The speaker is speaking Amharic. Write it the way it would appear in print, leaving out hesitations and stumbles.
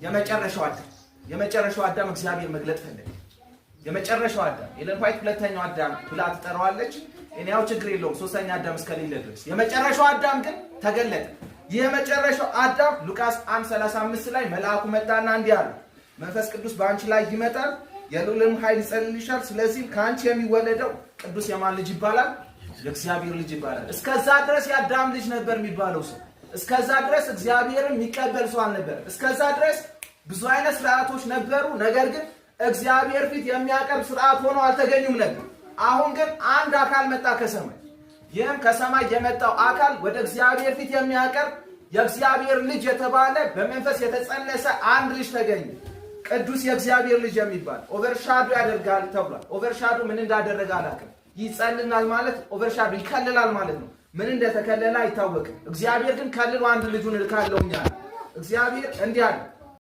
የመጨረሻው አዳም እግዚአብሔር መግለጥ ፈለገ። የመጨረሻው አዳም ኤለን ዋይት ሁለተኛው አዳም ብላ ትጠራዋለች። እኔው ችግር የለውም ሶስተኛ አዳም እስከሌለ ድረስ የመጨረሻው አዳም ግን ተገለጠ። የመጨረሻው አዳም ሉቃስ 1:35 ላይ መልአኩ መጣና እንዲህ አለ፣ መንፈስ ቅዱስ በአንቺ ላይ ይመጣል፣ የልዑልም ኃይል ይጸልልሻል። ስለዚህ ከአንቺ የሚወለደው ቅዱስ የማን ልጅ ይባላል? የእግዚአብሔር ልጅ ይባላል። እስከዛ ድረስ የአዳም ልጅ ነበር የሚባለው ሰው። እስከዛ ድረስ እግዚአብሔርን የሚቀበል ሰው አልነበረም። እስከዛ ድረስ ብዙ አይነት ስርዓቶች ነበሩ። ነገር ግን እግዚአብሔር ፊት የሚያቀርብ ስርዓት ሆኖ አልተገኙም ነበር። አሁን ግን አንድ አካል መጣ ከሰማይ። ይህም ከሰማይ የመጣው አካል ወደ እግዚአብሔር ፊት የሚያቀርብ የእግዚአብሔር ልጅ የተባለ በመንፈስ የተጸነሰ አንድ ልጅ ተገኘ። ቅዱስ የእግዚአብሔር ልጅ የሚባል ኦቨርሻዶ ያደርጋል ተብሏል። ኦቨርሻዶ ምን እንዳደረገ አላውቅም። ይጸልናል ማለት ኦቨርሻዶ ይከልላል ማለት ነው። ምን እንደተከለለ አይታወቅም። እግዚአብሔር ግን ከልሎ አንድ ልጁን ልካለውኛል። እግዚአብሔር እንዲህ አለ፣